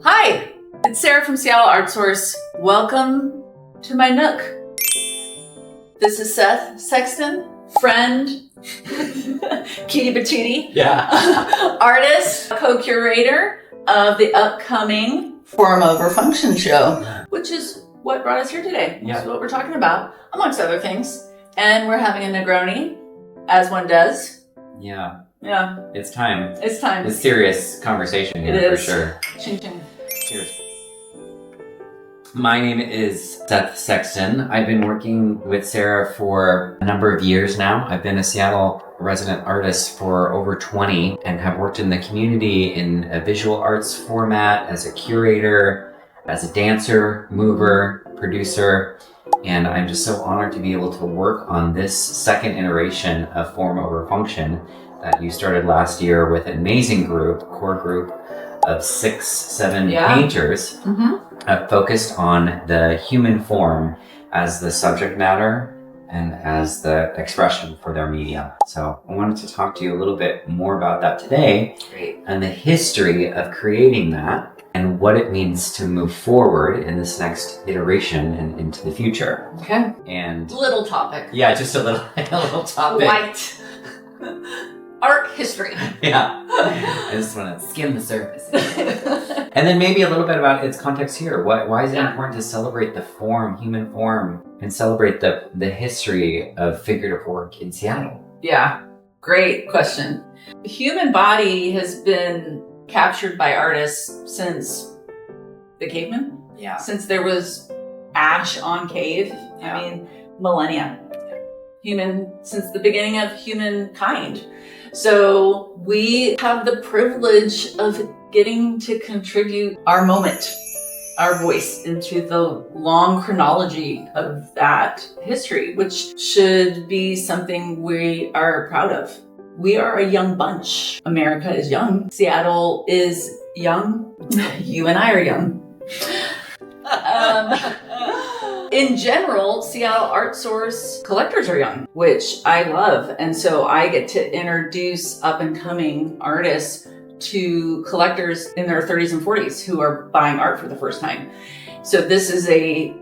Hi, it's Sarah from Seattle Art Source. Welcome to my nook. This is Seth Sexton, friend, Kitty Patootie, artist, co-curator of the upcoming Form Over Function show, which is what brought us here today. Yeah. That's what we're talking about, amongst other things. And we're having a Negroni, as one does. Yeah. Yeah. It's time. It's time. It's serious conversation here for sure. Ching ching. Cheers. My name is Seth Sexton. I've been working with Sarah for a number of years now. I've been a Seattle resident artist for over 20 and have worked in the community in a visual arts format as a curator, as a dancer, mover, producer. And I'm just so honored to be able to work on this second iteration of Form Over Function that you started last year with an amazing core group of 6-7 painters focused on the human form as the subject matter and as the expression for their medium. So I wanted to talk to you a little bit more about that today. Great. And the history of creating that and what it means to move forward in this next iteration and into the future. Okay. And Little topic. yeah, just a little topic. Light. Art history. Yeah. I just want to skim the surface. And then maybe a little bit about its context here. Why is it important to celebrate the form, human form, and celebrate the history of figurative work in Seattle? Yeah, great question. The human body has been captured by artists since the cavemen. Yeah. Since there was ash on cave. Yeah. I mean, millennia. Since the beginning of humankind. So we have the privilege of getting to contribute our moment, our voice into the long chronology of that history, which should be something we are proud of. We are a young bunch. America is young. Seattle is young. You and I are young. In general, Seattle Art Source collectors are young, which I love. And so I get to introduce up-and-coming artists to collectors in their 30s and 40s who are buying art for the first time. So this is a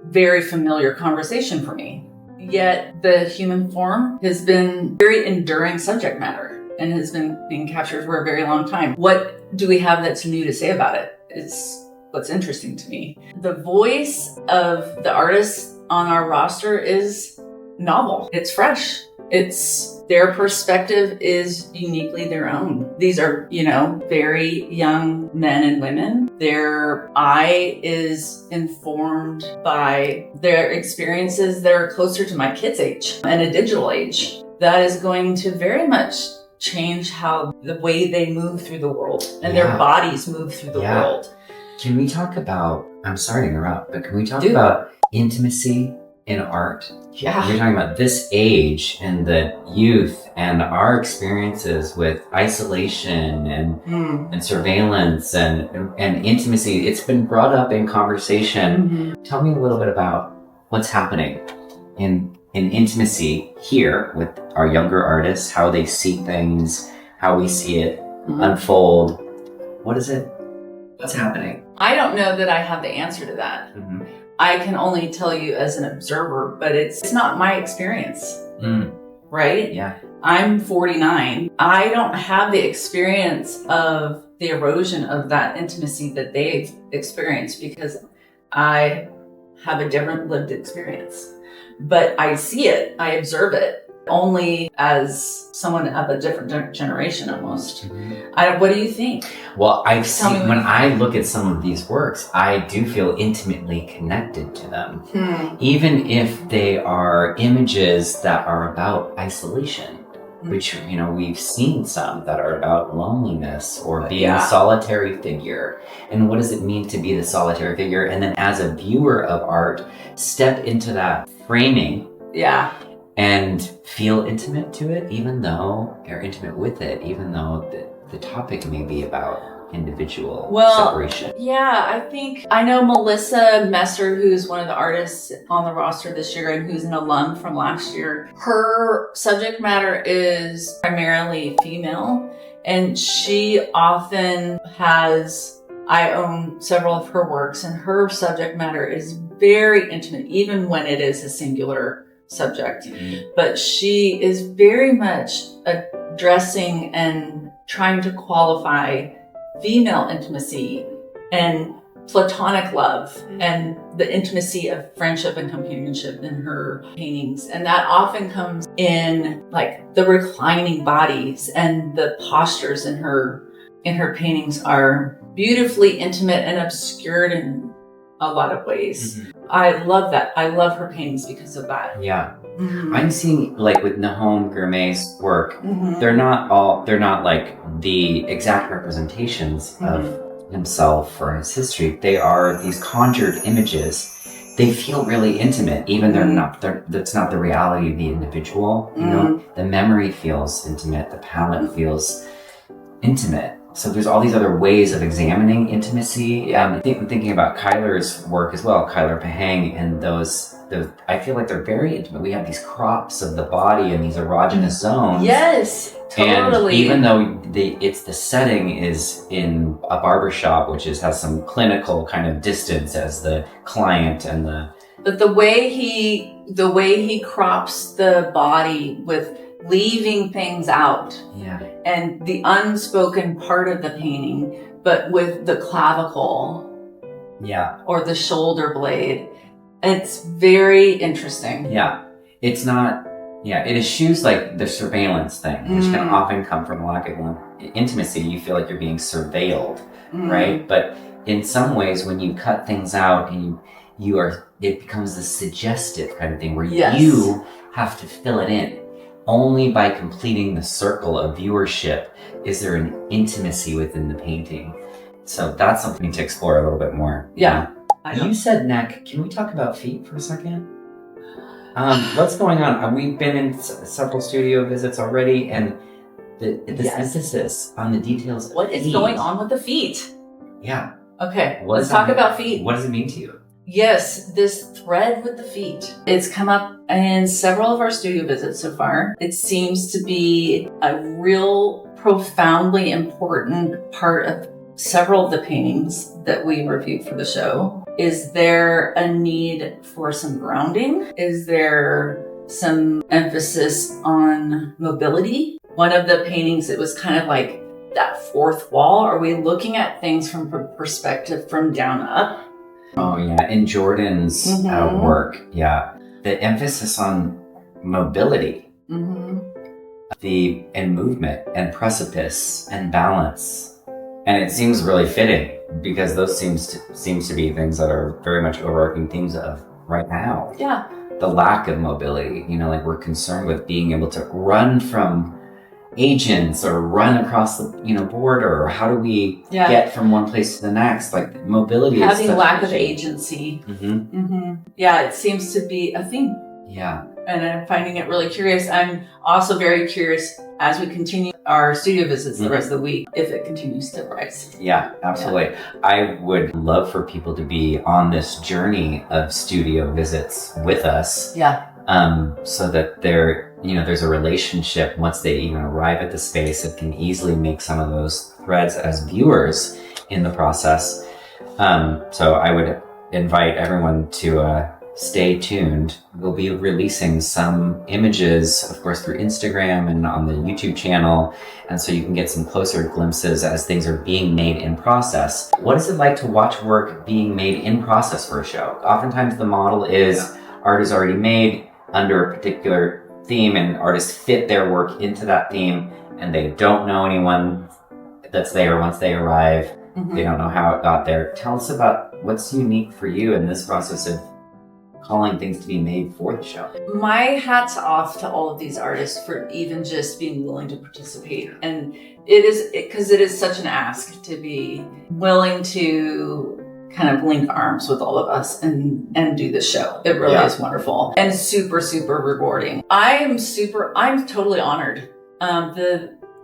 very familiar conversation for me. Yet the human form has been very enduring subject matter and has been being captured for a very long time. What do we have that's new to say about it? It's what's interesting to me. The voice of the artists on our roster is novel. It's fresh. Their perspective is uniquely their own. These are, very young men and women. Their eye is informed by their experiences that are closer to my kids' age and a digital age. That is going to very much change how the way they move through the world and their bodies move through the world. Can we talk about, I'm sorry to interrupt, but can we talk about intimacy in art? Yeah. You're talking about this age and the youth and our experiences with isolation and surveillance and intimacy. It's been brought up in conversation. Tell me a little bit about what's happening in intimacy here with our younger artists, how they see things, how we see it unfold. What's happening? I don't know that I have the answer to that. I can only tell you as an observer, but it's not my experience, right? Yeah. I'm 49. I don't have the experience of the erosion of that intimacy that they've experienced because I have a different lived experience. But I see it, I observe it, only as someone of a different generation almost. What do you think? Well, when I look at some of these works, I do feel intimately connected to them. Even if they are images that are about isolation, which, we've seen some that are about loneliness or being a solitary figure. And what does it mean to be the solitary figure? And then as a viewer of art, step into that framing. Yeah. And feel intimate to it, even though you're intimate with it, even though the topic may be about individual separation? Yeah, I know Melissa Messer, who's one of the artists on the roster this year and who's an alum from last year. Her subject matter is primarily female, and she often I own several of her works, and her subject matter is very intimate, even when it is a singular subject. Mm-hmm. But she is very much addressing and trying to qualify female intimacy and platonic love and the intimacy of friendship and companionship in her paintings. And that often comes in like the reclining bodies, and the postures in her paintings are beautifully intimate and obscured in a lot of ways. Mm-hmm. I love that. I love her paintings because of that. Yeah. Mm-hmm. I'm seeing, like with Nahom Gourmet's work, mm-hmm. they're not like the exact representations mm-hmm. of himself or his history. They are these conjured images. They feel really intimate, even that's not the reality of the individual. You know, the memory feels intimate, the palette feels intimate. So there's all these other ways of examining intimacy. I'm thinking about Kyler's work as well, Kyler Pahang, and those I feel like they're very intimate. We have these crops of the body and these erogenous zones. Yes, totally. And even though the setting is in a barbershop, which has some clinical kind of distance as the client and But the way he crops the body with leaving things out. Yeah. And the unspoken part of the painting, but with the clavicle. Yeah. Or the shoulder blade. It's very interesting. Yeah. It's not, it eschews like the surveillance thing, which can often come from a lack of intimacy. You feel like you're being surveilled, right? But in some ways, when you cut things out and it becomes this suggestive kind of thing where you have to fill it in. Only by completing the circle of viewership is there an intimacy within the painting. So that's something to explore a little bit more. Yeah. You said neck. Can we talk about feet for a second? What's going on? We've been in several studio visits already, and this emphasis on the details. What is going on with the feet? Yeah. Okay, let's talk about feet. What does it mean to you? Yes, this thread with the feet. It's come up in several of our studio visits so far. It seems to be a real profoundly important part of several of the paintings that we reviewed for the show. Is there a need for some grounding? Is there some emphasis on mobility? One of the paintings, it was kind of like that fourth wall. Are we looking at things from a perspective from down up? Oh yeah, in Jordan's work, the emphasis on mobility, and movement and precipice and balance, and it seems really fitting because those seems to be things that are very much overarching themes of right now. Yeah, the lack of mobility. Like we're concerned with being able to run from agents or run across the border, or how do we get from one place to the next? Like mobility having is lack of agency. Yeah, it seems to be a theme. Yeah, and I'm finding it really curious. I'm also very curious as we continue our studio visits the rest of the week if it continues to rise. Yeah, absolutely. I would love for people to be on this journey of studio visits with us. Yeah. So that there's a relationship once they even arrive at the space. It can easily make some of those threads as viewers in the process. So I would invite everyone to stay tuned. We'll be releasing some images, of course, through Instagram and on the YouTube channel. And so you can get some closer glimpses as things are being made in process. What is it like to watch work being made in process for a show? Oftentimes the model is art is already made under a particular theme, and artists fit their work into that theme, and they don't know anyone that's there once they arrive. They don't know how it got there. Tell us about what's unique for you in this process of calling things to be made for the show. My hat's off to all of these artists for even just being willing to participate. And it is such an ask to be willing to kind of link arms with all of us and do the show. It really is wonderful and super, super rewarding. I'm totally honored.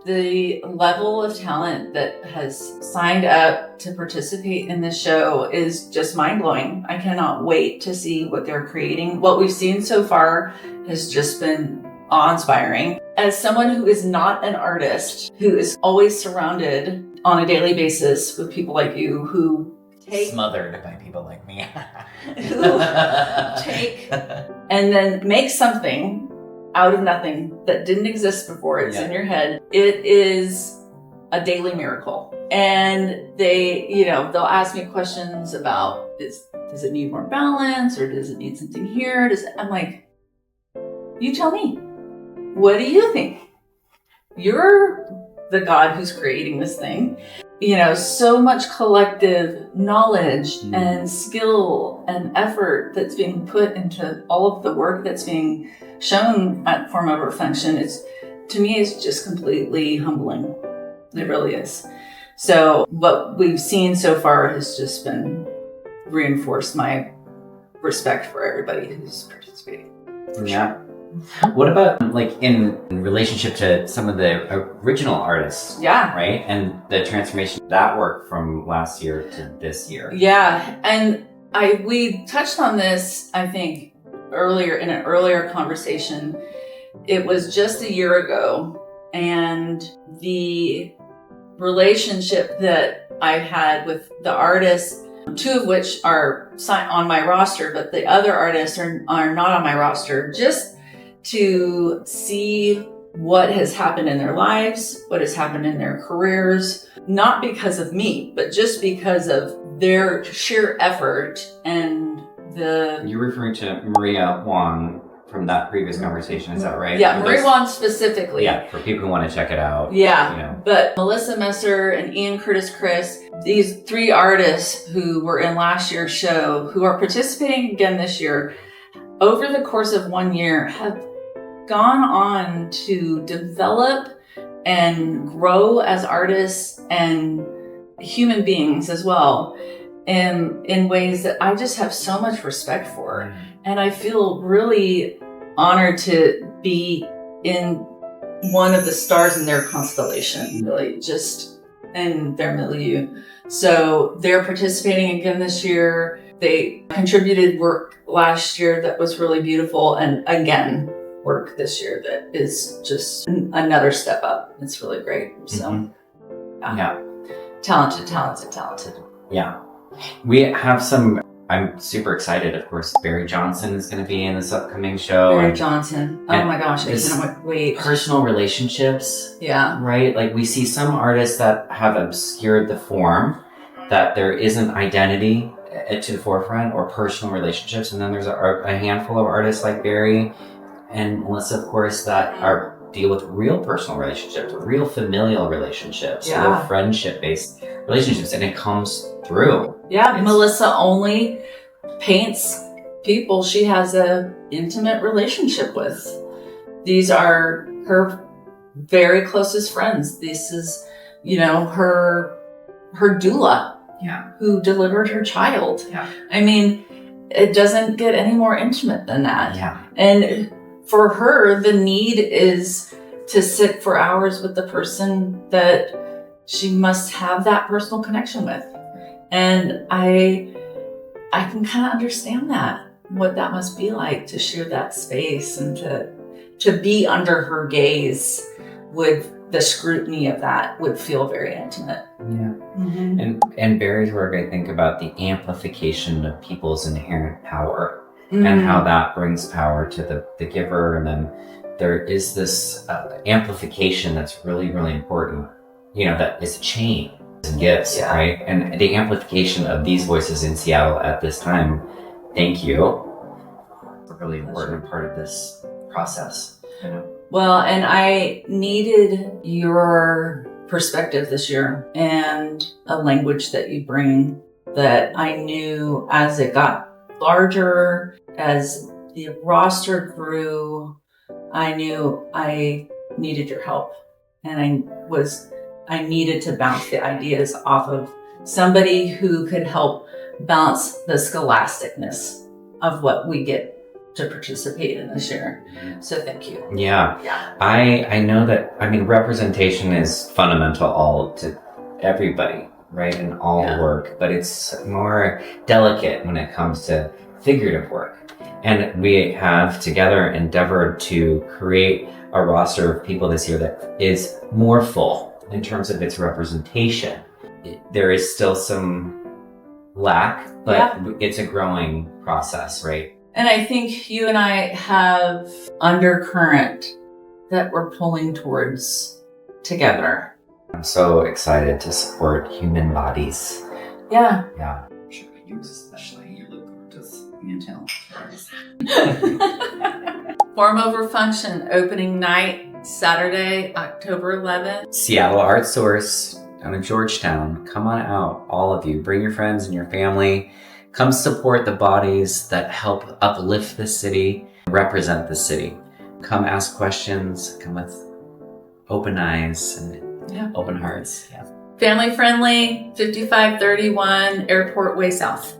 The level of talent that has signed up to participate in this show is just mind-blowing. I cannot wait to see what they're creating. What we've seen so far has just been awe-inspiring. As someone who is not an artist, who is always surrounded on a daily basis with people like you who take... Smothered by people like me. who take and then make something out of nothing that didn't exist before. It's in your head. It is a daily miracle. And they'll ask me questions about, does it need more balance, or does it need something here? I'm like, you tell me. What do you think? You're the God who's creating this thing. So much collective knowledge and skill and effort that's being put into all of the work that's being shown at Form Over Function. To me, it's just completely humbling. It really is. So what we've seen so far has just been reinforced my respect for everybody who's participating. Yeah. What about in relationship to some of the original artists? Yeah. Right? And the transformation of that work from last year to this year. Yeah. And we touched on this, I think, earlier in an earlier conversation. It was just a year ago, and the relationship that I've had with the artists, two of which are on my roster, but the other artists are not on my roster, just to see what has happened in their lives, what has happened in their careers, not because of me, but just because of their sheer effort and You're referring to Maria Wong from that previous conversation, is that right? Yeah, Maria Wong specifically. Yeah, for people who want to check it out. Yeah, but Melissa Messer and Ian Curtis Chris, these three artists who were in last year's show, who are participating again this year, over the course of 1 year, have gone on to develop and grow as artists and human beings as well, and in ways that I just have so much respect for. And I feel really honored to be in one of the stars in their constellation, really, just in their milieu. So they're participating again this year. They contributed work last year that was really beautiful, and again, work this year that is just another step up. It's really great. So, yeah. Talented. Yeah. We have some, I'm super excited, of course. Barry Johnson is going to be in this upcoming show. Barry Johnson. Oh my gosh, I cannot wait. Personal relationships. Yeah. Right? Like, we see some artists that have obscured the form, that there isn't identity to the forefront or personal relationships. And then there's a handful of artists like Barry and Melissa, of course, that deal with real personal relationships, real familial relationships, real friendship-based relationships, and it comes through. Yeah, Melissa only paints people she has a intimate relationship with. These are her very closest friends. This is, her doula, who delivered her child. Yeah. I mean, it doesn't get any more intimate than that. Yeah. And for her, the need is to sit for hours with the person that she must have that personal connection with. And I can kind of understand that, what that must be like to share that space and to be under her gaze with the scrutiny of that would feel very intimate. Yeah. Mm-hmm. And Barry's work, I think about the amplification of people's inherent power. And how that brings power to the giver. And then there is this amplification that's really, really important, that is a chain and gifts, right? And the amplification of these voices in Seattle at this time, thank you. It's a really important part of this process. Well, and I needed your perspective this year and a language that you bring that I knew as it got larger, as the roster grew, I knew I needed your help, and I needed to bounce the ideas off of somebody who could help bounce the scholasticness of what we get to participate in this year. So thank you. Yeah. Yeah. I know that, I mean, representation is fundamental all to everybody, right? In all work, but it's more delicate when it comes to figurative work. And we have together endeavored to create a roster of people this year that is more full in terms of its representation. There is still some lack, but it's a growing process, right? And I think you and I have undercurrent that we're pulling towards together. I'm so excited to support human bodies. Yeah. Yeah. I'm sure you especially. You look gorgeous. You can tell. Form over Function opening night, Saturday, October 11th. Seattle Art Source down in Georgetown. Come on out, all of you. Bring your friends and your family. Come support the bodies that help uplift the city, represent the city. Come ask questions, come with open eyes and open hearts. Yeah. Family friendly, 5531 Airport Way South.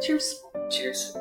Cheers. Cheers.